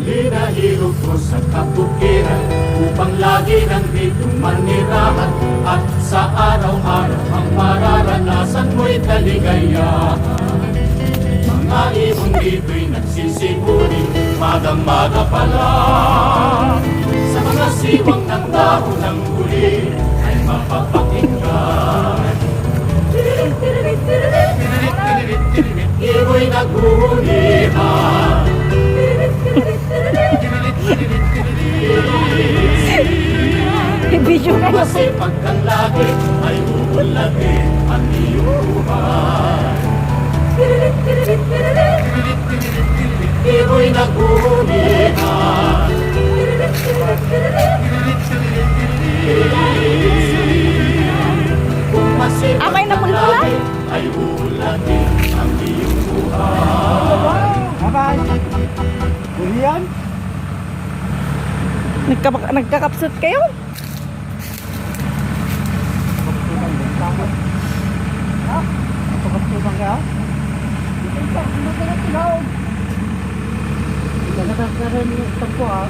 Hinahirog ko sa kabukiran upang lagi nang dito manirahan at sa araw-araw ang mararanasan mo'y kaligayahan. Mga ibon dito'y nagsisibuli maga-maga pa lang, sa mga siwang ng dahon ng huli ay mapapakinggan. Ibo'y naghuhulihan. Ibigyo kayo. Masipag kang lagi ay uulatin ang iyong buhay. Ibo'y naghuhulihan. Kung masipag Amay na kang pala. lagi ay uulatin ang iyong buhay. Bye-bye. Ulian? Nagkakapsat kayo? Kapag-tubang ka? Nagkakapsat ka rin yung tagpo ha.